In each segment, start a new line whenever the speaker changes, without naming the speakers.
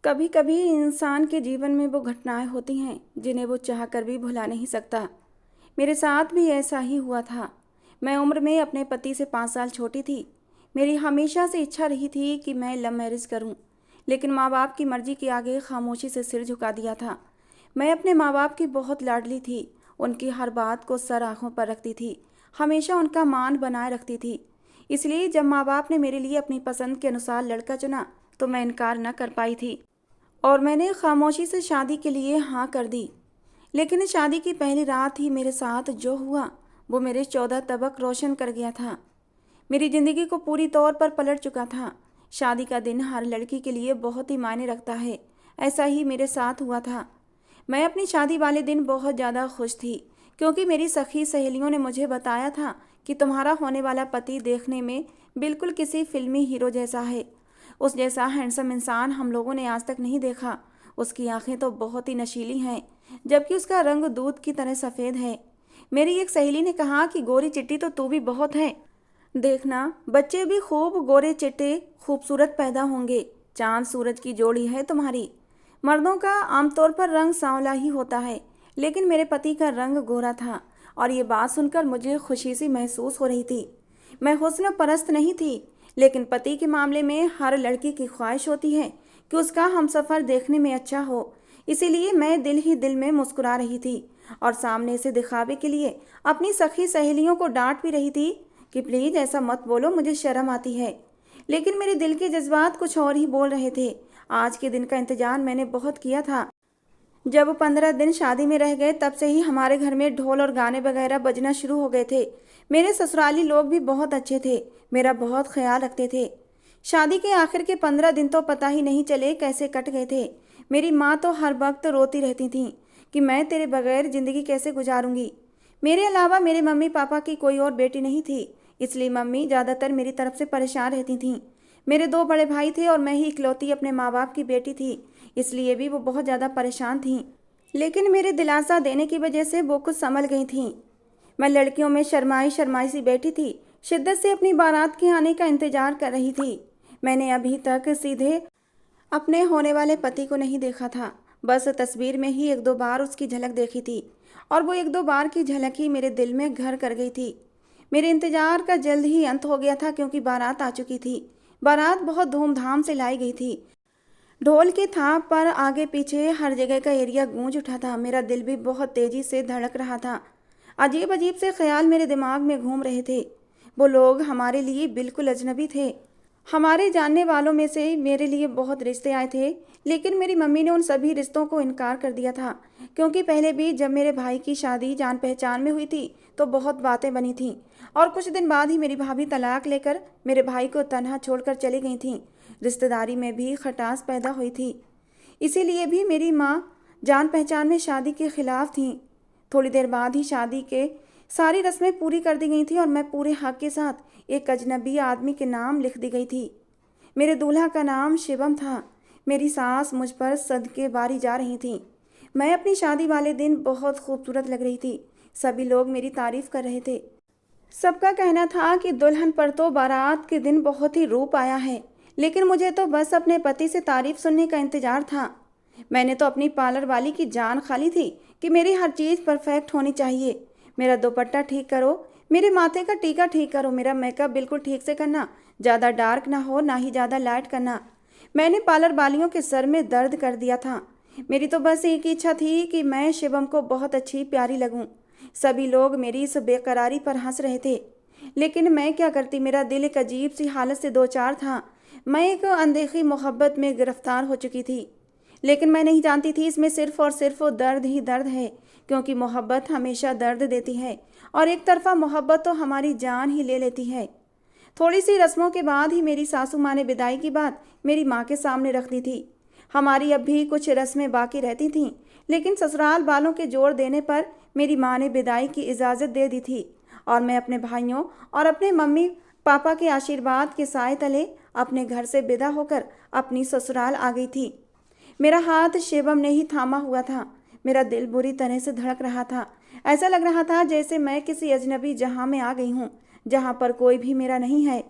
कभी कभी इंसान के जीवन में वो घटनाएं होती हैं जिन्हें वो चाह कर भी भुला नहीं सकता। मेरे साथ भी ऐसा ही हुआ था। मैं उम्र में अपने पति से 5 साल छोटी थी। मेरी हमेशा से इच्छा रही थी कि मैं लव मैरिज करूं, लेकिन माँ बाप की मर्जी के आगे खामोशी से सिर झुका दिया था। मैं अपने माँ बाप की बहुत लाडली थी। उनकी हर बात को सर आंखों पर रखती थी, हमेशा उनका मान बनाए रखती थी। इसलिए जब माँ बाप ने मेरे लिए अपनी पसंद के अनुसार लड़का चुना तो मैं इनकार न कर पाई थी और मैंने खामोशी से शादी के लिए हाँ कर दी। लेकिन शादी की पहली रात ही मेरे साथ जो हुआ वो मेरे 14 तबक रोशन कर गया था। मेरी ज़िंदगी को पूरी तौर पर पलट चुका था। शादी का दिन हर लड़की के लिए बहुत ही मायने रखता है। ऐसा ही मेरे साथ हुआ था। मैं अपनी शादी वाले दिन बहुत ज़्यादा खुश थी, क्योंकि मेरी सखी सहेलियों ने मुझे बताया था कि तुम्हारा होने वाला पति देखने में बिल्कुल किसी फिल्मी हीरो जैसा है। उस जैसा हैंडसम इंसान हम लोगों ने आज तक नहीं देखा। उसकी आंखें तो बहुत ही नशीली हैं, जबकि उसका रंग दूध की तरह सफ़ेद है। मेरी एक सहेली ने कहा कि गोरी चिट्टी तो तू भी बहुत है। देखना, बच्चे भी खूब गोरे चिट्टे खूबसूरत पैदा होंगे। चांद सूरज की जोड़ी है तुम्हारी। मर्दों का आमतौर पर रंग सांवला ही होता है, लेकिन मेरे पति का रंग गोरा था और ये बात सुनकर मुझे खुशी सी महसूस हो रही थी। मैं हुस्न परस्त नहीं थी, लेकिन पति के मामले में हर लड़की की ख्वाहिश होती है कि उसका हमसफ़र देखने में अच्छा हो। इसीलिए मैं दिल ही दिल में मुस्कुरा रही थी और सामने से दिखावे के लिए अपनी सखी सहेलियों को डांट भी रही थी कि प्लीज़ ऐसा मत बोलो, मुझे शर्म आती है। लेकिन मेरे दिल के जज्बात कुछ और ही बोल रहे थे। आज के दिन का इंतजार मैंने बहुत किया था। जब 15 दिन शादी में रह गए तब से ही हमारे घर में ढोल और गाने वगैरह बजना शुरू हो गए थे। मेरे ससुराली लोग भी बहुत अच्छे थे, मेरा बहुत ख्याल रखते थे। शादी के आखिर के 15 दिन तो पता ही नहीं चले कैसे कट गए थे। मेरी माँ तो हर वक्त रोती रहती थी कि मैं तेरे बगैर ज़िंदगी कैसे गुजारूंगी। मेरे अलावा मेरे मम्मी पापा की कोई और बेटी नहीं थी, इसलिए मम्मी ज़्यादातर मेरी तरफ से परेशान रहती थीं। मेरे 2 बड़े भाई थे और मैं ही इकलौती अपने माँ बाप की बेटी थी, इसलिए भी वो बहुत ज़्यादा परेशान थीं। लेकिन मेरे दिलासा देने की वजह से वो कुछ संभल गई थीं। मैं लड़कियों में शर्माई शर्माई सी बैठी थी, शिद्दत से अपनी बारात के आने का इंतजार कर रही थी। मैंने अभी तक सीधे अपने होने वाले पति को नहीं देखा था, बस तस्वीर में ही 1-2 बार उसकी झलक देखी थी और वो 1-2 बार की झलक ही मेरे दिल में घर कर गई थी। मेरे इंतजार का जल्द ही अंत हो गया था, क्योंकि बारात आ चुकी थी। बारात बहुत धूमधाम से लाई गई थी। ढोल की थाप पर आगे पीछे हर जगह का एरिया गूंज उठा था। मेरा दिल भी बहुत तेजी से धड़क रहा था। अजीब अजीब से ख्याल मेरे दिमाग में घूम रहे थे। वो लोग हमारे लिए बिल्कुल अजनबी थे। हमारे जानने वालों में से मेरे लिए बहुत रिश्ते आए थे, लेकिन मेरी मम्मी ने उन सभी रिश्तों को इनकार कर दिया था, क्योंकि पहले भी जब मेरे भाई की शादी जान पहचान में हुई थी तो बहुत बातें बनी थीं और कुछ दिन बाद ही मेरी भाभी तलाक लेकर मेरे भाई को तनहा छोड़कर चली गई थीं। रिश्तेदारी में भी खटास पैदा हुई थी। इसीलिए भी मेरी माँ जान पहचान में शादी के खिलाफ थी। थोड़ी देर बाद ही शादी के सारी रस्में पूरी कर दी गई थी और मैं पूरे हक के साथ एक अजनबी आदमी के नाम लिख दी गई थी। मेरे दूल्हा का नाम शिवम था। मेरी सास मुझ पर सदके बारी जा रही थी। मैं अपनी शादी वाले दिन बहुत खूबसूरत लग रही थी। सभी लोग मेरी तारीफ कर रहे थे। सबका कहना था कि दुल्हन पर तो बारात के दिन बहुत ही रूप आया है, लेकिन मुझे तो बस अपने पति से तारीफ सुनने का इंतजार था। मैंने तो अपनी पार्लर वाली की जान खाली थी कि मेरी हर चीज़ परफेक्ट होनी चाहिए। मेरा दुपट्टा ठीक करो, मेरे माथे का टीका ठीक करो, मेरा मेकअप बिल्कुल ठीक से करना, ज़्यादा डार्क ना हो ना ही ज़्यादा लाइट करना। मैंने पार्लर वालियों के सर में दर्द कर दिया था। मेरी तो बस एक ही इच्छा थी कि मैं शिवम को बहुत अच्छी प्यारी लगूं। सभी लोग मेरी इस बेकरारी पर हंस रहे थे, लेकिन मैं क्या करती। मेरा दिल एक अजीब सी हालत से दो चार था। मैं एक अनदेखी मोहब्बत में गिरफ्तार हो चुकी थी, लेकिन मैं नहीं जानती थी इसमें सिर्फ और सिर्फ दर्द ही दर्द है, क्योंकि मोहब्बत हमेशा दर्द देती है और एक तरफा मोहब्बत तो हमारी जान ही ले लेती है। थोड़ी सी रस्मों के बाद ही मेरी सासू माँ ने विदाई की बात मेरी माँ के सामने रख दी थी। हमारी अब भी कुछ रस्में बाकी रहती थीं, लेकिन ससुराल वालों के जोर देने पर मेरी माँ ने विदाई की इजाज़त दे दी थी और मैं अपने भाइयों और अपने मम्मी पापा के आशीर्वाद के साए तले अपने घर से विदा होकर अपनी ससुराल आ गई थी। मेरा हाथ शिवम ने ही थामा हुआ था। मेरा दिल बुरी तरह से धड़क रहा था। ऐसा लग रहा था जैसे मैं किसी अजनबी जहां में आ गई हूँ, जहां पर कोई भी मेरा नहीं है।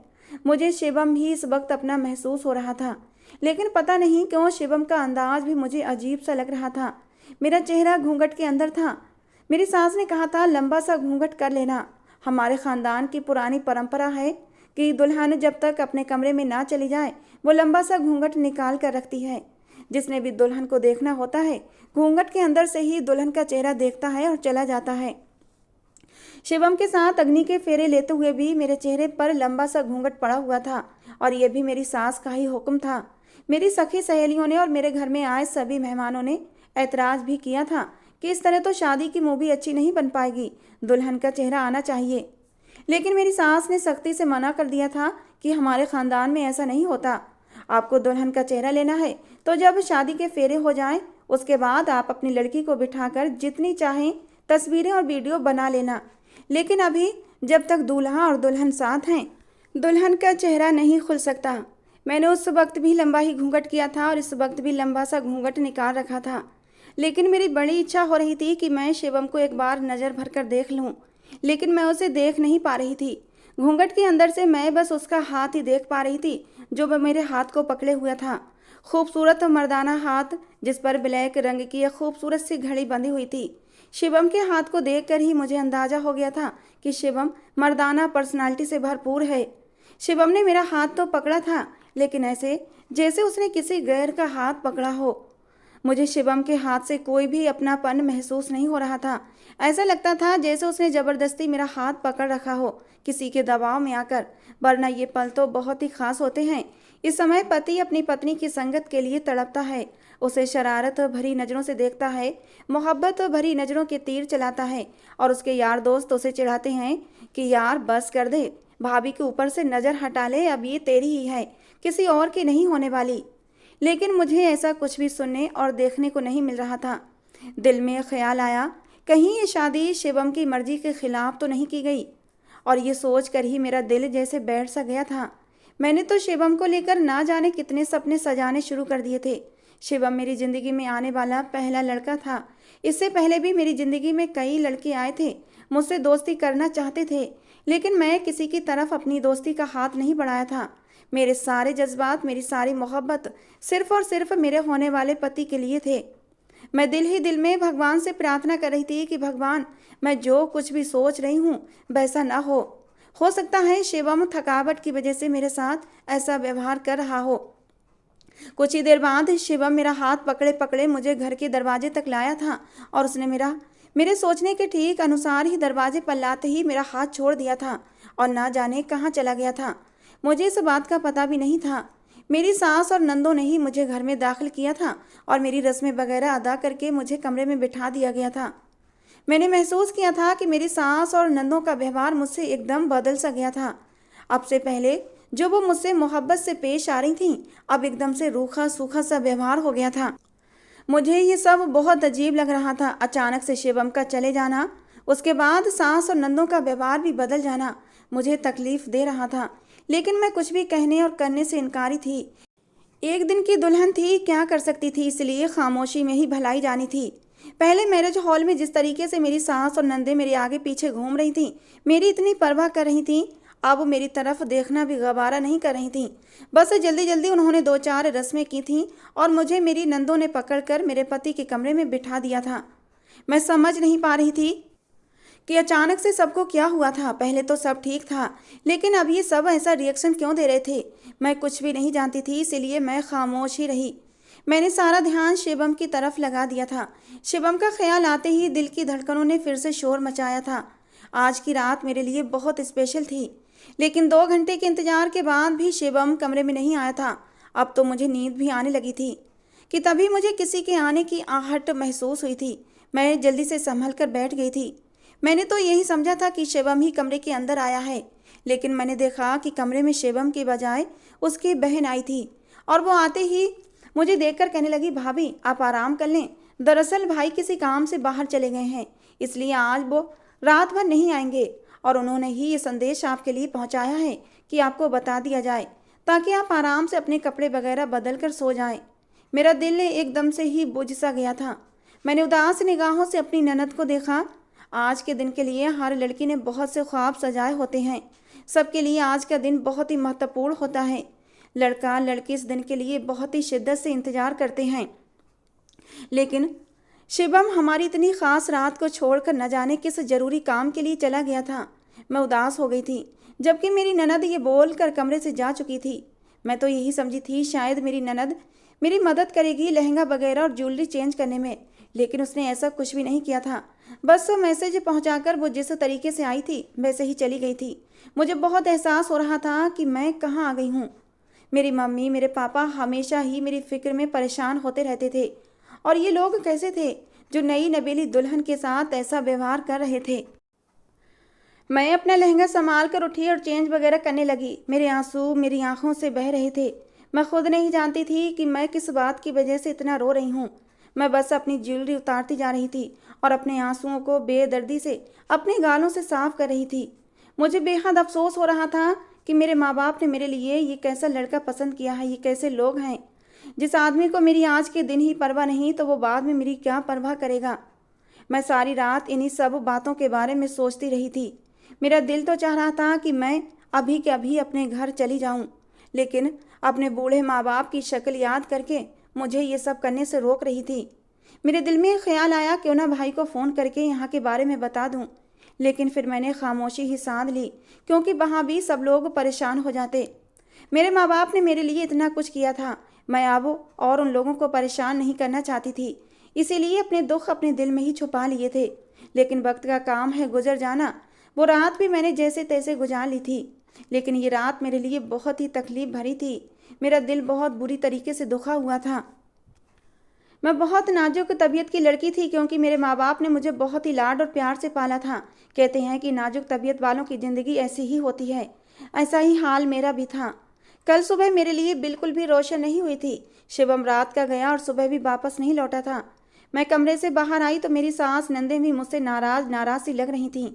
मुझे शिवम ही इस वक्त अपना महसूस हो रहा था। लेकिन पता नहीं क्यों शिवम का अंदाज भी मुझे अजीब सा लग रहा था। मेरा चेहरा घूंघट के अंदर था। मेरी सास ने कहा था लंबा सा घूंघट कर लेना। हमारे ख़ानदान की पुरानी परंपरा है कि दुल्हन जब तक अपने कमरे में ना चली जाए वो लंबा सा घूंघट निकाल कर रखती है। जिसने भी दुल्हन को देखना होता है घूंघट के अंदर से ही दुल्हन का चेहरा देखता है और चला जाता है। शिवम के साथ अग्नि के फेरे लेते हुए भी मेरे चेहरे पर लंबा सा घूंघट पड़ा हुआ था और यह भी मेरी सास का ही हुक्म था। मेरी सखी सहेलियों ने और मेरे घर में आए सभी मेहमानों ने ऐतराज़ भी किया था कि इस तरह तो शादी की मूवी अच्छी नहीं बन पाएगी, दुल्हन का चेहरा आना चाहिए। लेकिन मेरी सास ने सख्ती से मना कर दिया था कि हमारे ख़ानदान में ऐसा नहीं होता। आपको दुल्हन का चेहरा लेना है तो जब शादी के फेरे हो जाएं, उसके बाद आप अपनी लड़की को बिठाकर जितनी चाहें तस्वीरें और वीडियो बना लेना, लेकिन अभी जब तक दूल्हा और दुल्हन साथ हैं दुल्हन का चेहरा नहीं खुल सकता। मैंने उस वक्त भी लंबा ही घूंघट किया था और इस वक्त भी लंबा सा घूंघट निकाल रखा था। लेकिन मेरी बड़ी इच्छा हो रही थी कि मैं शिवम को एक बार नज़र भर कर देख लूं, लेकिन मैं उसे देख नहीं पा रही थी। घूंघट के अंदर से मैं बस उसका हाथ ही देख पा रही थी जो वह मेरे हाथ को पकड़े हुआ था। खूबसूरत मर्दाना हाथ जिस पर ब्लैक रंग की एक खूबसूरत सी घड़ी बंधी हुई थी। शिवम के हाथ को देखकर ही मुझे अंदाजा हो गया था कि शिवम मर्दाना पर्सनालिटी से भरपूर है। शिवम ने मेरा हाथ तो पकड़ा था, लेकिन ऐसे जैसे उसने किसी गैर का हाथ पकड़ा हो। मुझे शिवम के हाथ से कोई भी अपनापन महसूस नहीं हो रहा था। ऐसा लगता था जैसे उसने ज़बरदस्ती मेरा हाथ पकड़ रखा हो किसी के दबाव में आकर, वरना ये पल तो बहुत ही खास होते हैं। इस समय पति अपनी पत्नी की संगत के लिए तड़पता है, उसे शरारत भरी नज़रों से देखता है, मोहब्बत भरी नज़रों के तीर चलाता है और उसके यार दोस्त उसे चिढ़ाते हैं कि यार बस कर दे, भाभी के ऊपर से नज़र हटा ले, अब ये तेरी ही है, किसी और की नहीं होने वाली। लेकिन मुझे ऐसा कुछ भी सुनने और देखने को नहीं मिल रहा था। दिल में ख्याल आया कहीं ये शादी शिवम की मर्जी के खिलाफ तो नहीं की गई, और ये सोच कर ही मेरा दिल जैसे बैठ सा गया था। मैंने तो शिवम को लेकर ना जाने कितने सपने सजाने शुरू कर दिए थे। शिवम मेरी ज़िंदगी में आने वाला पहला लड़का था। इससे पहले भी मेरी ज़िंदगी में कई लड़के आए थे, मुझसे दोस्ती करना चाहते थे, लेकिन मैं किसी की तरफ अपनी दोस्ती का हाथ नहीं बढ़ाया था। मेरे सारे जज्बात, मेरी सारी मोहब्बत सिर्फ़ और सिर्फ मेरे होने वाले पति के लिए थे। मैं दिल ही दिल में भगवान से प्रार्थना कर रही थी कि भगवान, मैं जो कुछ भी सोच रही हूँ वैसा ना हो सकता है शिवम थकावट की वजह से मेरे साथ ऐसा व्यवहार कर रहा हो। कुछ ही देर बाद शिवम मेरा हाथ पकड़े पकड़े मुझे घर के दरवाजे तक लाया था और उसने मेरे सोचने के ठीक अनुसार ही दरवाजे पर लाते ही मेरा हाथ छोड़ दिया था और ना जाने कहाँ चला गया था। मुझे इस बात का पता भी नहीं था। मेरी सास और नंदों ने ही मुझे घर में दाखिल किया था और मेरी रस्में वगैरह अदा करके मुझे कमरे में बिठा दिया गया था। मैंने महसूस किया था कि मेरी सास और नंदों का व्यवहार मुझसे एकदम बदल सा गया था। अब से पहले जो वो मुझसे मोहब्बत से पेश आ रही थीं, अब एकदम से रूखा सूखा सा व्यवहार हो गया था। मुझे ये सब बहुत अजीब लग रहा था। अचानक से शिवम का चले जाना, उसके बाद सास और नंदों का व्यवहार भी बदल जाना मुझे तकलीफ दे रहा था, लेकिन मैं कुछ भी कहने और करने से इनकारी थी। एक दिन की दुल्हन थी, क्या कर सकती थी, इसलिए खामोशी में ही भलाई जानी थी। पहले मैरिज हॉल में जिस तरीके से मेरी सास और नंदे मेरे आगे पीछे घूम रही थीं, मेरी इतनी परवाह कर रही थीं, अब मेरी तरफ देखना भी गवारा नहीं कर रही थीं। बस जल्दी जल्दी उन्होंने 2-4 रस्में की थीं और मुझे मेरी नंदों ने पकड़कर मेरे पति के कमरे में बिठा दिया था। मैं समझ नहीं पा रही थी कि अचानक से सबको क्या हुआ था। पहले तो सब ठीक था, लेकिन अब ये सब ऐसा रिएक्शन क्यों दे रहे थे। मैं कुछ भी नहीं जानती थी, इसीलिए मैं खामोश ही रही। मैंने सारा ध्यान शिवम की तरफ लगा दिया था। शिवम का ख्याल आते ही दिल की धड़कनों ने फिर से शोर मचाया था। आज की रात मेरे लिए बहुत स्पेशल थी, लेकिन 2 घंटे के इंतजार के बाद भी शिवम कमरे में नहीं आया था। अब तो मुझे नींद भी आने लगी थी कि तभी मुझे किसी के आने की आहट महसूस हुई थी। मैं जल्दी से संभल कर बैठ गई थी। मैंने तो यही समझा था कि शिवम ही कमरे के अंदर आया है, लेकिन मैंने देखा कि कमरे में शिवम की बजाय उसकी बहन आई थी और वो आते ही मुझे देखकर कहने लगी, भाभी आप आराम कर लें, दरअसल भाई किसी काम से बाहर चले गए हैं, इसलिए आज वो रात भर नहीं आएंगे और उन्होंने ही ये संदेश आपके लिए पहुंचाया है कि आपको बता दिया जाए ताकि आप आराम से अपने कपड़े वगैरह बदल कर सो जाएं। मेरा दिल एकदम से ही बुझ सा गया था। मैंने उदास निगाहों से अपनी ननद को देखा। आज के दिन के लिए हर लड़की ने बहुत से ख्वाब सजाए होते हैं, सबके लिए आज का दिन बहुत ही महत्वपूर्ण होता है, लड़का लड़की इस दिन के लिए बहुत ही शिद्दत से इंतज़ार करते हैं। लेकिन शिवम हमारी इतनी ख़ास रात को छोड़कर न जाने किस ज़रूरी काम के लिए चला गया था। मैं उदास हो गई थी, जबकि मेरी ननद ये बोल कर कमरे से जा चुकी थी। मैं तो यही समझी थी शायद मेरी ननद मेरी मदद करेगी लहंगा वगैरह और ज्वेलरी चेंज करने में, लेकिन उसने ऐसा कुछ भी नहीं किया था। बस वो मैसेज पहुंचाकर वो जिस तरीके से आई थी वैसे ही चली गई थी। मुझे बहुत एहसास हो रहा था कि मैं कहाँ आ गई हूँ। मेरी मम्मी मेरे पापा हमेशा ही मेरी फिक्र में परेशान होते रहते थे, और ये लोग कैसे थे जो नई नवेली दुल्हन के साथ ऐसा व्यवहार कर रहे थे। मैं अपना लहंगा संभाल कर उठी और चेंज वगैरह करने लगी। मेरे आंसू मेरी आंखों से बह रहे थे। मैं खुद नहीं जानती थी कि मैं किस बात की वजह से इतना रो रही हूँ। मैं बस अपनी ज्वेलरी उतारती जा रही थी और अपने आंसुओं को बेदर्दी से अपने गालों से साफ कर रही थी। मुझे बेहद अफसोस हो रहा था कि मेरे माँ बाप ने मेरे लिए ये कैसा लड़का पसंद किया है। ये कैसे लोग हैं। जिस आदमी को मेरी आज के दिन ही परवाह नहीं तो वो बाद में मेरी क्या परवाह करेगा। मैं सारी रात इन्हीं सब बातों के बारे में सोचती रही थी। मेरा दिल तो चाह रहा था कि मैं अभी के अभी अपने घर चली जाऊं, लेकिन अपने बूढ़े माँ बाप की शक्ल याद करके मुझे ये सब करने से रोक रही थी। मेरे दिल में ख्याल आया क्यों ना भाई को फ़ोन करके यहाँ के बारे में बता दूँ, लेकिन फिर मैंने खामोशी ही साध ली, क्योंकि वहाँ भी सब लोग परेशान हो जाते। मेरे माँ बाप ने मेरे लिए इतना कुछ किया था, मैं अब और उन लोगों को परेशान नहीं करना चाहती थी, इसीलिए अपने दुख अपने दिल में ही छुपा लिए थे। लेकिन वक्त का काम है गुजर जाना। वो रात भी मैंने जैसे तैसे गुजार ली थी, लेकिन ये रात मेरे लिए बहुत ही तकलीफ भरी थी। मेरा दिल बहुत बुरी तरीके से दुखा हुआ था। मैं बहुत नाजुक तबीयत की लड़की थी, क्योंकि मेरे माँ बाप ने मुझे बहुत ही लाड और प्यार से पाला था। कहते हैं कि नाजुक तबीयत वालों की ज़िंदगी ऐसी ही होती है। ऐसा ही हाल मेरा भी था। कल सुबह मेरे लिए बिल्कुल भी रोशन नहीं हुई थी। शिवम रात का गया और सुबह भी वापस नहीं लौटा था। मैं कमरे से बाहर आई तो मेरी सास नंदे भी मुझसे नाराज सी लग रही थीं।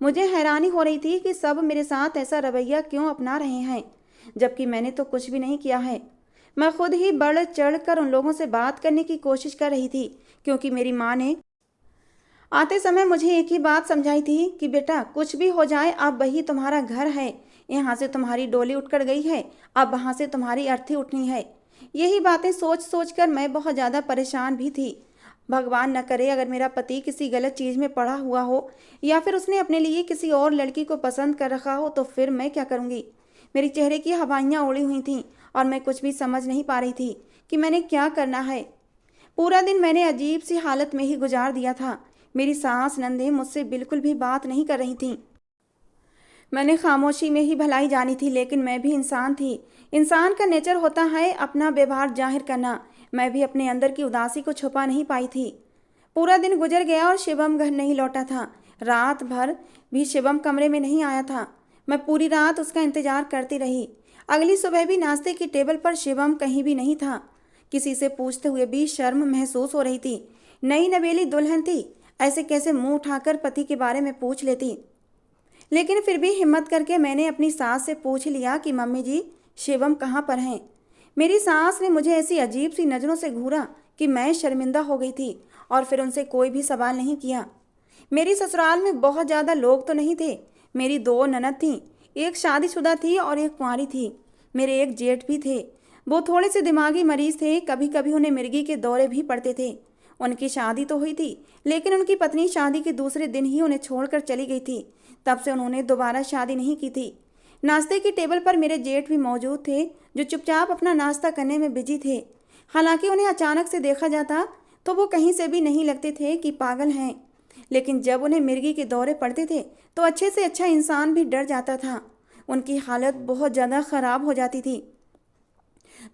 मुझे हैरानी हो रही थी कि सब मेरे साथ ऐसा रवैया क्यों अपना रहे हैं, जबकि मैंने तो कुछ भी नहीं किया है। मैं खुद ही बढ़ चढ़ कर उन लोगों से बात करने की कोशिश कर रही थी, क्योंकि मेरी माँ ने आते समय मुझे एक ही बात समझाई थी कि बेटा कुछ भी हो जाए अब वही तुम्हारा घर है। यहाँ से तुम्हारी डोली उठकर गई है, अब वहाँ से तुम्हारी अर्थी उठनी है। यही बातें सोच सोच कर मैं बहुत ज़्यादा परेशान भी थी। भगवान न करे अगर मेरा पति किसी गलत चीज़ में पड़ा हुआ हो, या फिर उसने अपने लिए किसी और लड़की को पसंद कर रखा हो, तो फिर मैं क्या करूँगी। मेरी चेहरे की हवाइयाँ उड़ी हुई थीं और मैं कुछ भी समझ नहीं पा रही थी कि मैंने क्या करना है। पूरा दिन मैंने अजीब सी हालत में ही गुजार दिया था। मेरी सास नंदे मुझसे बिल्कुल भी बात नहीं कर रही थीं। मैंने खामोशी में ही भलाई जानी थी, लेकिन मैं भी इंसान थी। इंसान का नेचर होता है अपना व्यवहार जाहिर करना। मैं भी अपने अंदर की उदासी को छुपा नहीं पाई थी। पूरा दिन गुजर गया और शिवम घर नहीं लौटा था। रात भर भी शिवम कमरे में नहीं आया था। मैं पूरी रात उसका इंतजार करती रही। अगली सुबह भी नाश्ते की टेबल पर शिवम कहीं भी नहीं था। किसी से पूछते हुए भी शर्म महसूस हो रही थी। नई नवेली दुल्हन थी, ऐसे कैसे मुंह उठाकर पति के बारे में पूछ लेती। लेकिन फिर भी हिम्मत करके मैंने अपनी सास से पूछ लिया कि मम्मी जी, शिवम कहाँ पर हैं। मेरी सास ने मुझे ऐसी अजीब सी नज़रों से घूरा कि मैं शर्मिंदा हो गई थी, और फिर उनसे कोई भी सवाल नहीं किया। मेरी ससुराल में बहुत ज़्यादा लोग तो नहीं थे। मेरी 2 ननद थीं, एक शादीशुदा थी और एक कुंवारी थी। मेरे एक जेठ भी थे, वो थोड़े से दिमागी मरीज थे। कभी कभी उन्हें मिर्गी के दौरे भी पड़ते थे। उनकी शादी तो हुई थी, लेकिन उनकी पत्नी शादी के दूसरे दिन ही उन्हें छोड़कर चली गई थी। तब से उन्होंने दोबारा शादी नहीं की थी। नाश्ते की टेबल पर मेरे जेठ भी मौजूद थे, जो चुपचाप अपना नाश्ता करने में बिजी थे। हालांकि उन्हें अचानक से देखा जाता तो वो कहीं से भी नहीं लगते थे कि पागल हैं, लेकिन जब उन्हें मिर्गी के दौरे पड़ते थे तो अच्छे से अच्छा इंसान भी डर जाता था। उनकी हालत बहुत ज़्यादा ख़राब हो जाती थी।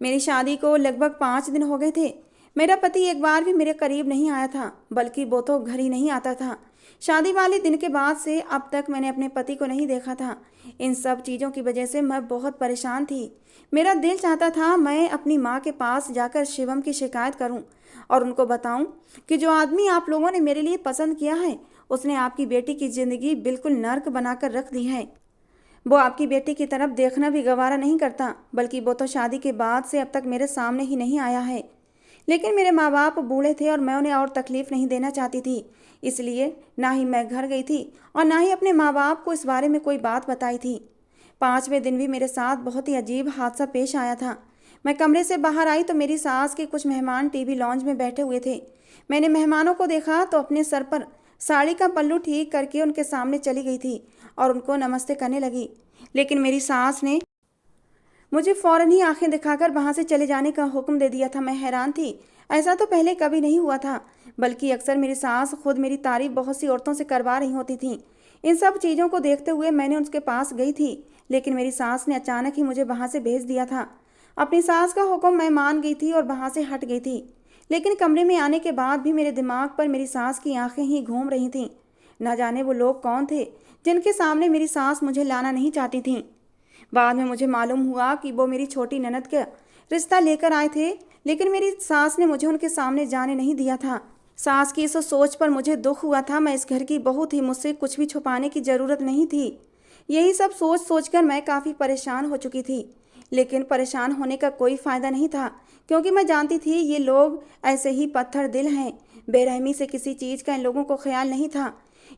मेरी शादी को लगभग 5 दिन हो गए थे। मेरा पति एक बार भी मेरे करीब नहीं आया था, बल्कि वो तो घर ही नहीं आता था। शादी वाले दिन के बाद से अब तक मैंने अपने पति को नहीं देखा था। इन सब चीज़ों की वजह से मैं बहुत परेशान थी। मेरा दिल चाहता था मैं अपनी माँ के पास जाकर शिवम की शिकायत करूं और उनको बताऊं कि जो आदमी आप लोगों ने मेरे लिए पसंद किया है, उसने आपकी बेटी की ज़िंदगी बिल्कुल नर्क बनाकर रख दी है। वो आपकी बेटी की तरफ देखना भी गवारा नहीं करता, बल्कि वो तो शादी के बाद से अब तक मेरे सामने ही नहीं आया है। लेकिन मेरे माँ बाप बूढ़े थे और मैं उन्हें और तकलीफ़ नहीं देना चाहती थी, इसलिए ना ही मैं घर गई थी और ना ही अपने माँ बाप को इस बारे में कोई बात बताई थी। 5वें दिन भी मेरे साथ बहुत ही अजीब हादसा पेश आया था। मैं कमरे से बाहर आई तो मेरी सास के कुछ मेहमान टीवी लॉन्ज में बैठे हुए थे। मैंने मेहमानों को देखा तो अपने सर पर साड़ी का पल्लू ठीक करके उनके सामने चली गई थी और उनको नमस्ते करने लगी, लेकिन मेरी सास ने मुझे फ़ौरन ही आंखें दिखाकर वहाँ से चले जाने का हुक्म दे दिया था। मैं हैरान थी, ऐसा तो पहले कभी नहीं हुआ था, बल्कि अक्सर मेरी सास खुद मेरी तारीफ बहुत सी औरतों से करवा रही होती थीं। इन सब चीज़ों को देखते हुए मैंने उनके पास गई थी, लेकिन मेरी सास ने अचानक ही मुझे वहाँ से भेज दिया था। अपनी सास का हुक्म मैं मान गई थी और वहाँ से हट गई थी, लेकिन कमरे में आने के बाद भी मेरे दिमाग पर मेरी सास की आंखें ही घूम रही थीं। न जाने वो लोग कौन थे जिनके सामने मेरी सास मुझे लाना नहीं चाहती थीं। बाद में मुझे मालूम हुआ कि वो मेरी छोटी ननद का रिश्ता लेकर आए थे, लेकिन मेरी सास ने मुझे उनके सामने जाने नहीं दिया था। सास की इस सोच पर मुझे दुख हुआ था। मैं इस घर की बहू थी, मुझसे कुछ भी छुपाने की ज़रूरत नहीं थी। यही सब सोच सोचकर मैं काफ़ी परेशान हो चुकी थी, लेकिन परेशान होने का कोई फ़ायदा नहीं था, क्योंकि मैं जानती थी ये लोग ऐसे ही पत्थर दिल हैं। बेरहमी से किसी चीज़ का इन लोगों को ख्याल नहीं था।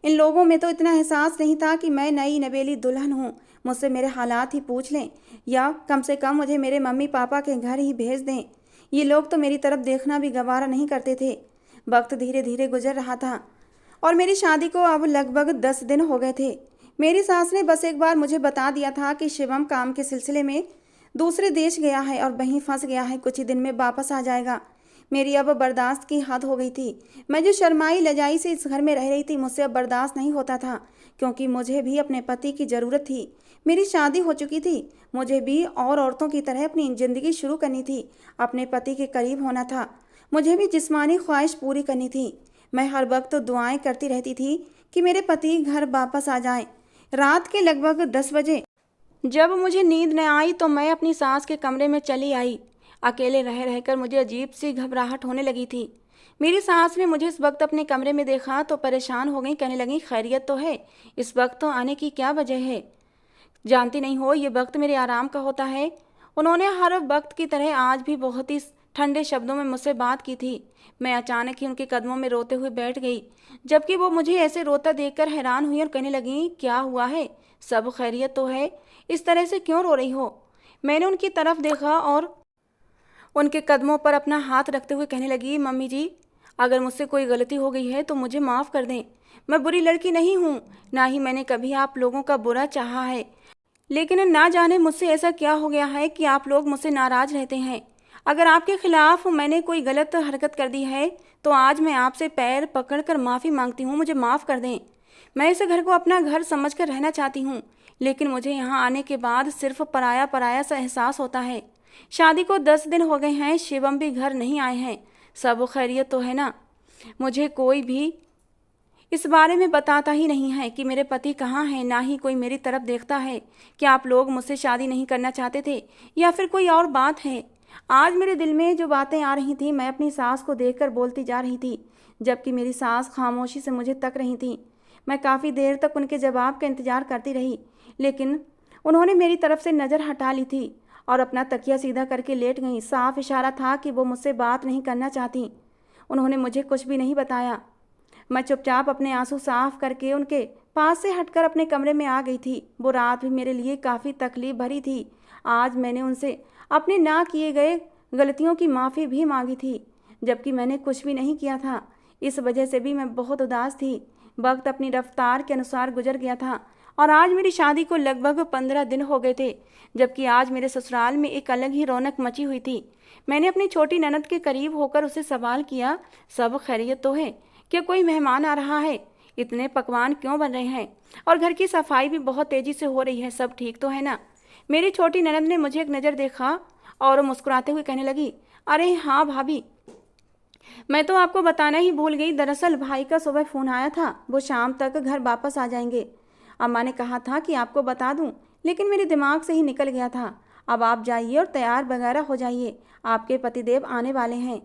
इन लोगों में तो इतना एहसास नहीं था कि मैं नई नवेली दुल्हन हूँ, मुझसे मेरे हालात ही पूछ लें या कम से कम मुझे मेरे मम्मी पापा के घर ही भेज दें। ये लोग तो मेरी तरफ देखना भी गवारा नहीं करते थे। वक्त धीरे धीरे गुजर रहा था और मेरी शादी को अब लगभग 10 दिन हो गए थे। मेरी सास ने बस एक बार मुझे बता दिया था कि शिवम काम के सिलसिले में दूसरे देश गया है और वहीं फंस गया है, कुछ ही दिन में वापस आ जाएगा। मेरी अब बर्दाश्त की हद हो गई थी। मैं जो शर्माई लजाई से इस घर में रह रही थी, मुझसे अब बर्दाश्त नहीं होता था, क्योंकि मुझे भी अपने पति की ज़रूरत थी। मेरी शादी हो चुकी थी, मुझे भी और औरतों की तरह अपनी ज़िंदगी शुरू करनी थी, अपने पति के करीब होना था, मुझे भी जिस्मानी ख्वाहिश पूरी करनी थी। मैं हर वक्त दुआएं करती रहती थी कि मेरे पति घर वापस आ जाएं। रात के लगभग 10 बजे जब मुझे नींद न आई तो मैं अपनी सास के कमरे में चली आई। अकेले रह रहकर मुझे अजीब सी घबराहट होने लगी थी। मेरी सास ने मुझे इस वक्त अपने कमरे में देखा तो परेशान हो गई, कहने लगी, खैरियत तो है? इस वक्त तो आने की क्या वजह है? जानती नहीं हो ये वक्त मेरे आराम का होता है। उन्होंने हर वक्त की तरह आज भी बहुत ही ठंडे शब्दों में मुझसे बात की थी। मैं अचानक ही उनके कदमों में रोते हुए बैठ गई, जबकि वो मुझे ऐसे रोता देखकर हैरान हुई और कहने लगी, क्या हुआ है? सब खैरियत तो है? इस तरह से क्यों रो रही हो? मैंने उनकी तरफ देखा और उनके कदमों पर अपना हाथ रखते हुए कहने लगी, मम्मी जी, अगर मुझसे कोई गलती हो गई है तो मुझे माफ़ कर दें। मैं बुरी लड़की नहीं हूँ, ना ही मैंने कभी आप लोगों का बुरा चाहा है, लेकिन ना जाने मुझसे ऐसा क्या हो गया है कि आप लोग मुझसे नाराज़ रहते हैं। अगर आपके खिलाफ मैंने कोई गलत हरकत कर दी है तो आज मैं आपसे पैर पकड़कर माफ़ी मांगती हूँ, मुझे माफ़ कर दें। मैं इस घर को अपना घर समझकर रहना चाहती हूँ, लेकिन मुझे यहाँ आने के बाद सिर्फ पराया पराया सा एहसास होता है। शादी को 10 दिन हो गए हैं, शिवम भी घर नहीं आए हैं। सब खैरियत तो है ना? मुझे कोई भी इस बारे में बताता ही नहीं है कि मेरे पति कहाँ हैं, ना ही कोई मेरी तरफ देखता है। क्या आप लोग मुझसे शादी नहीं करना चाहते थे या फिर कोई और बात है? आज मेरे दिल में जो बातें आ रही थी मैं अपनी सास को देखकर बोलती जा रही थी, जबकि मेरी सास खामोशी से मुझे तक रही थी। मैं काफ़ी देर तक उनके जवाब का इंतजार करती रही, लेकिन उन्होंने मेरी तरफ से नज़र हटा ली थी और अपना तकिया सीधा करके लेट गई। साफ इशारा था कि वो मुझसे बात नहीं करना चाहती। उन्होंने मुझे कुछ भी नहीं बताया। मैं चुपचाप अपने आंसू साफ करके उनके पास से हटकर अपने कमरे में आ गई थी। वो रात भी मेरे लिए काफ़ी तकलीफ भरी थी। आज मैंने उनसे अपने ना किए गए गलतियों की माफ़ी भी मांगी थी, जबकि मैंने कुछ भी नहीं किया था। इस वजह से भी मैं बहुत उदास थी। वक्त अपनी रफ्तार के अनुसार गुजर गया था और आज मेरी शादी को लगभग 15 दिन हो गए थे, जबकि आज मेरे ससुराल में एक अलग ही रौनक मची हुई थी। मैंने अपनी छोटी ननद के करीब होकर उसे सवाल किया, सब खैरियत तो है? क्या कोई मेहमान आ रहा है? इतने पकवान क्यों बन रहे हैं? और घर की सफाई भी बहुत तेज़ी से हो रही है, सब ठीक तो है ना? मेरी छोटी ननद ने मुझे एक नज़र देखा और मुस्कुराते हुए कहने लगी, अरे हाँ भाभी, मैं तो आपको बताना ही भूल गई। दरअसल भाई का सुबह फ़ोन आया था, वो शाम तक घर वापस आ जाएंगे। अम्मा ने कहा था कि आपको बता दूं, लेकिन मेरे दिमाग से ही निकल गया था। अब आप जाइए और तैयार वगैरह हो जाइए, आपके पतिदेव आने वाले हैं।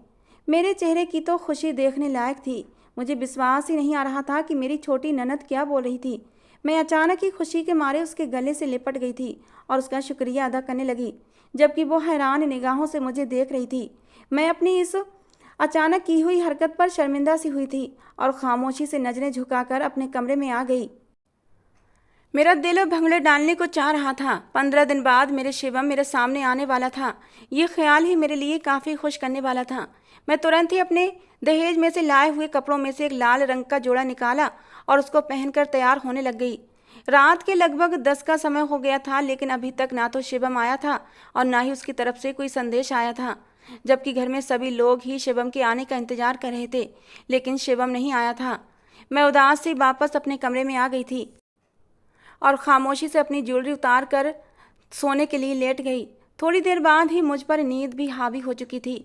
मेरे चेहरे की तो खुशी देखने लायक थी। मुझे विश्वास ही नहीं आ रहा था कि मेरी छोटी ननद क्या बोल रही थी। मैं अचानक ही खुशी के मारे उसके गले से लिपट गई थी और उसका शुक्रिया अदा करने लगी, जबकि वो हैरान निगाहों से मुझे देख रही थी। मैं अपनी इस अचानक की हुई हरकत पर शर्मिंदा सी हुई थी और खामोशी से नज़रें झुकाकर अपने कमरे में आ गई। मेरा दिल भंगड़े डालने को चाह रहा था। 15 दिन बाद मेरे शिवम मेरे सामने आने वाला था। ये ख्याल ही मेरे लिए काफ़ी खुश करने वाला था। मैं तुरंत ही अपने दहेज में से लाए हुए कपड़ों में से एक लाल रंग का जोड़ा निकाला और उसको पहनकर तैयार होने लग गई। रात के लगभग 10 का समय हो गया था, लेकिन अभी तक ना तो शिवम आया था और ना ही उसकी तरफ से कोई संदेश आया था, जबकि घर में सभी लोग ही शिवम के आने का इंतजार कर रहे थे, लेकिन शिवम नहीं आया था। मैं उदास सी वापस अपने कमरे में आ गई थी और खामोशी से अपनी ज्वेलरी उतार कर सोने के लिए लेट गई। थोड़ी देर बाद ही मुझ पर नींद भी हावी हो चुकी थी।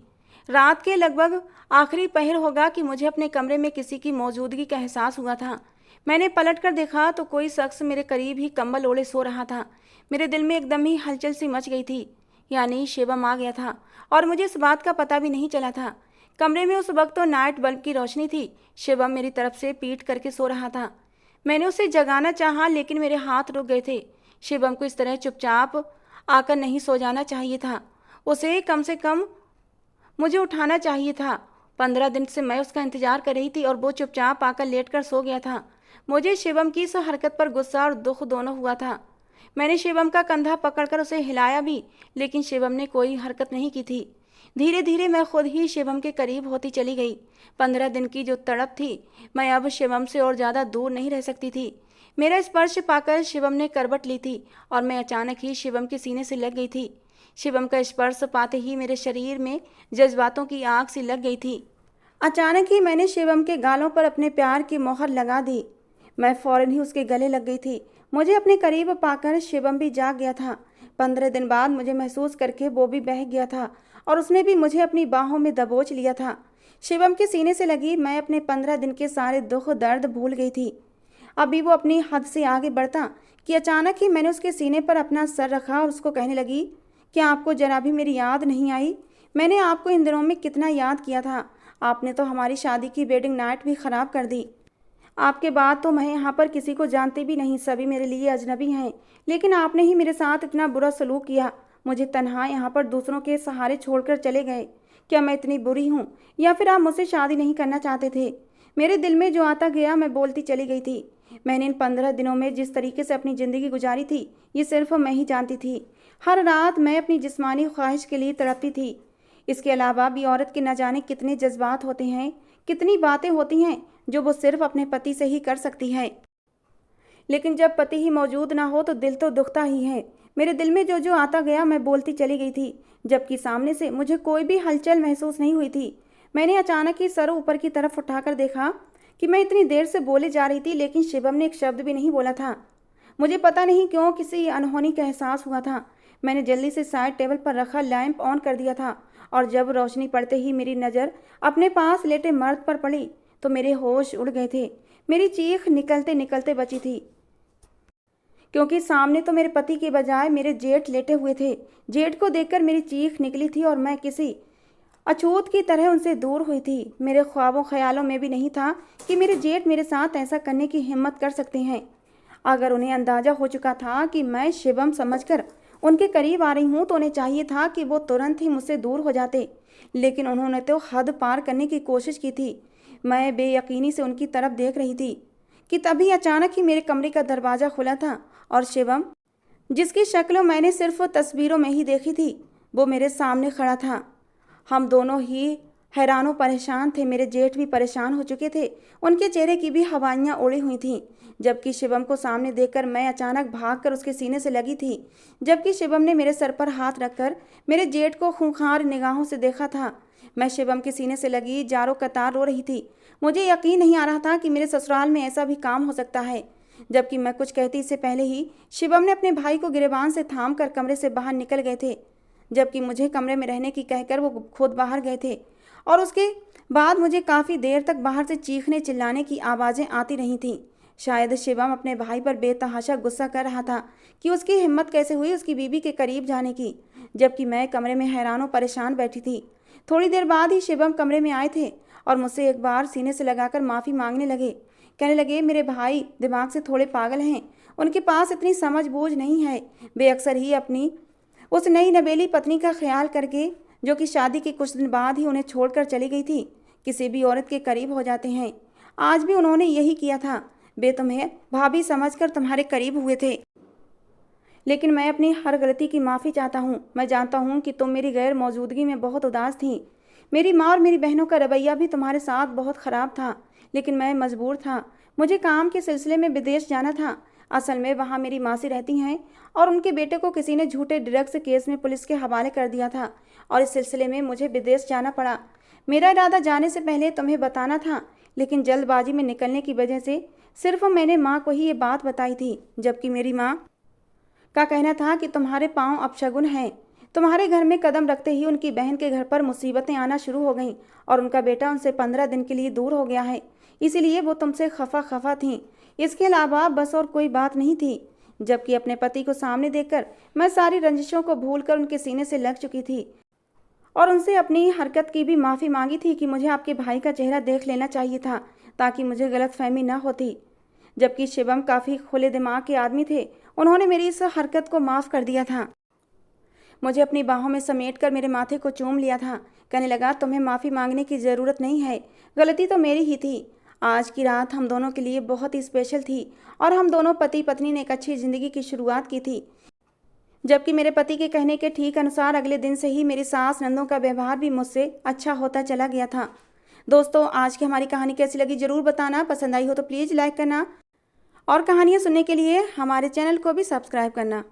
रात के लगभग आखिरी पहर होगा कि मुझे अपने कमरे में किसी की मौजूदगी का एहसास हुआ था। मैंने पलट कर देखा तो कोई शख्स मेरे करीब ही कंबल ओढ़े सो रहा था। मेरे दिल में एकदम ही हलचल सी मच गई थी, यानी शिवम आ गया था और मुझे इस बात का पता भी नहीं चला था। कमरे में उस वक्त तो नाइट बल्ब की रोशनी थी। शिवम मेरी तरफ से पीठ करके सो रहा था। मैंने उसे जगाना चाहा, लेकिन मेरे हाथ रुक गए थे। शिवम को इस तरह चुपचाप आकर नहीं सो जाना चाहिए था। उसे कम से कम मुझे उठाना चाहिए था। 15 दिन से मैं उसका इंतजार कर रही थी और वो चुपचाप आकर लेटकर सो गया था। मुझे शिवम की इस हरकत पर गुस्सा और दुख दोनों हुआ था। मैंने शिवम का कंधा पकड़कर उसे हिलाया भी, लेकिन शिवम ने कोई हरकत नहीं की थी। धीरे धीरे मैं खुद ही शिवम के करीब होती चली गई। 15 दिन की जो तड़प थी, मैं अब शिवम से और ज़्यादा दूर नहीं रह सकती थी। मेरा स्पर्श पाकर शिवम ने करवट ली थी और मैं अचानक ही शिवम के सीने से लग गई थी। शिवम का स्पर्श पाते ही मेरे शरीर में जज्बातों की आग सी लग गई थी। अचानक ही मैंने शिवम के गालों पर अपने प्यार की मोहर लगा दी। मैं फौरन ही उसके गले लग गई थी। मुझे अपने करीब पाकर शिवम भी जाग गया था। 15 दिन बाद मुझे महसूस करके वो भी बह गया था और उसने भी मुझे अपनी बाहों में दबोच लिया था। शिवम के सीने से लगी मैं अपने 15 दिन के सारे दुख दर्द भूल गई थी। अभी वो अपनी हद से आगे बढ़ता कि अचानक ही मैंने उसके सीने पर अपना सर रखा और उसको कहने लगी, क्या आपको जरा भी मेरी याद नहीं आई? मैंने आपको इन दिनों में कितना याद किया था। आपने तो हमारी शादी की वेडिंग नाइट भी ख़राब कर दी। आपके बाद तो मैं यहाँ पर किसी को जानती भी नहीं, सभी मेरे लिए अजनबी हैं। लेकिन आपने ही मेरे साथ इतना बुरा सलूक किया, मुझे तन्हा यहाँ पर दूसरों के सहारे छोड़कर चले गए। क्या मैं इतनी बुरी हूँ, या फिर आप मुझसे शादी नहीं करना चाहते थे? मेरे दिल में जो आता गया मैं बोलती चली गई थी। मैंने इन 15 दिनों में जिस तरीके से अपनी ज़िंदगी गुजारी थी, ये सिर्फ मैं ही जानती थी। हर रात मैं अपनी जिस्मानी ख्वाहिश के लिए तड़पती थी। इसके अलावा भी औरत के न जाने कितने जज्बात होते हैं, कितनी बातें होती हैं जो वो सिर्फ अपने पति से ही कर सकती है। लेकिन जब पति ही मौजूद ना हो तो दिल तो दुखता ही है। मेरे दिल में जो जो आता गया मैं बोलती चली गई थी, जबकि सामने से मुझे कोई भी हलचल महसूस नहीं हुई थी। मैंने अचानक ही सर ऊपर की तरफ उठाकर देखा कि मैं इतनी देर से बोले जा रही थी, लेकिन शिवम ने एक शब्द भी नहीं बोला था। मुझे पता नहीं क्यों किसी अनहोनी का एहसास हुआ था। मैंने जल्दी से साइड टेबल पर रखा लैंप ऑन कर दिया था और जब रोशनी पड़ते ही मेरी नज़र अपने पास लेटे मर्द पर पड़ी तो मेरे होश उड़ गए थे। मेरी चीख निकलते निकलते बची थी, क्योंकि सामने तो मेरे पति के बजाय मेरे जेठ लेटे हुए थे। जेठ को देखकर मेरी चीख निकली थी और मैं किसी अछूत की तरह उनसे दूर हुई थी। मेरे ख्वाबों ख्यालों में भी नहीं था कि मेरे जेठ मेरे साथ ऐसा करने की हिम्मत कर सकते हैं। अगर उन्हें अंदाज़ा हो चुका था कि मैं शिवम समझकर उनके करीब आ रही हूँ तो उन्हें चाहिए था कि वो तुरंत ही मुझसे दूर हो जाते, लेकिन उन्होंने तो हद पार करने की कोशिश की थी। मैं बेयकीनी से उनकी तरफ देख रही थी कि तभी अचानक ही मेरे कमरे का दरवाज़ा खुला था और शिवम, जिसकी शक्ल मैंने सिर्फ तस्वीरों में ही देखी थी, वो मेरे सामने खड़ा था। हम दोनों ही हैरानों परेशान थे। मेरे जेठ भी परेशान हो चुके थे, उनके चेहरे की भी हवाइयाँ उड़ी हुई थीं। जबकि शिवम को सामने देखकर मैं अचानक भागकर उसके सीने से लगी थी, जबकि शिवम ने मेरे सर पर हाथ रखकर मेरे जेठ को खूंखार निगाहों से देखा था। मैं शिवम के सीने से लगी जारो कतार रो रही थी। मुझे यकीन नहीं आ रहा था कि मेरे ससुराल में ऐसा भी काम हो सकता है। जबकि मैं कुछ कहती इससे पहले ही शिवम ने अपने भाई को गिरेबान से थाम कर कमरे से बाहर निकल गए थे, जबकि मुझे कमरे में रहने की कहकर वो खुद बाहर गए थे। और उसके बाद मुझे काफ़ी देर तक बाहर से चीखने चिल्लाने की आवाज़ें आती रही थीं। शायद शिवम अपने भाई पर बेतहाशा गुस्सा कर रहा था कि उसकी हिम्मत कैसे हुई उसकी बीवी के करीब जाने की, जबकि मैं कमरे में हैरानों परेशान बैठी थी। थोड़ी देर बाद ही शिवम कमरे में आए थे और मुझसे एक बार सीने से लगाकर माफ़ी मांगने लगे। कहने लगे, मेरे भाई दिमाग से थोड़े पागल हैं, उनके पास इतनी समझ बूझ नहीं है। वे अक्सर ही अपनी उस नई नवेली पत्नी का ख्याल करके, जो कि शादी के कुछ दिन बाद ही उन्हें छोड़कर चली गई थी, किसी भी औरत के करीब हो जाते हैं। आज भी उन्होंने यही किया था। वे तुम्हें भाभी समझकर तुम्हारे करीब हुए थे, लेकिन मैं अपनी हर गलती की माफ़ी चाहता हूँ। मैं जानता हूँ कि तुम मेरी गैर मौजूदगी में बहुत उदास थीं। मेरी माँ और मेरी बहनों का रवैया भी तुम्हारे साथ बहुत ख़राब था, लेकिन मैं मजबूर था। मुझे काम के सिलसिले में विदेश जाना था। असल में वहाँ मेरी मासी रहती हैं और उनके बेटे को किसी ने झूठे ड्रग्स केस में पुलिस के हवाले कर दिया था और इस सिलसिले में मुझे विदेश जाना पड़ा। मेरा इरादा जाने से पहले तुम्हें बताना था, लेकिन जल्दबाजी में निकलने की वजह से सिर्फ मैंने माँ को ही ये बात बताई थी, जबकि मेरी माँ का कहना था कि तुम्हारे पाँव अपशगुन हैं। तुम्हारे घर में कदम रखते ही उनकी बहन के घर पर मुसीबतें आना शुरू हो गईं और उनका बेटा उनसे 15 दिन के लिए दूर हो गया है, इसीलिए वो तुमसे खफा थीं। इसके अलावा बस और कोई बात नहीं थी। जबकि अपने पति को सामने देखकर मैं सारी रंजिशों को भूलकर उनके सीने से लग चुकी थी और उनसे अपनी हरकत की भी माफ़ी मांगी थी कि मुझे आपके भाई का चेहरा देख लेना चाहिए था ताकि मुझे गलतफहमी न होती। जबकि शिवम काफ़ी खुले दिमाग के आदमी थे, उन्होंने मेरी इस हरकत को माफ़ कर दिया था। मुझे अपनी बाहों में समेटकर मेरे माथे को चूम लिया था। कहने लगा, तुम्हें माफ़ी मांगने की ज़रूरत नहीं है, गलती तो मेरी ही थी। आज की रात हम दोनों के लिए बहुत ही स्पेशल थी और हम दोनों पति पत्नी ने एक अच्छी ज़िंदगी की शुरुआत की थी। जबकि मेरे पति के कहने के ठीक अनुसार अगले दिन से ही मेरी सास नंदों का व्यवहार भी मुझसे अच्छा होता चला गया था। दोस्तों, आज की हमारी कहानी कैसी लगी ज़रूर बताना। पसंद आई हो तो प्लीज़ लाइक करना और कहानियाँ सुनने के लिए हमारे चैनल को भी सब्सक्राइब करना।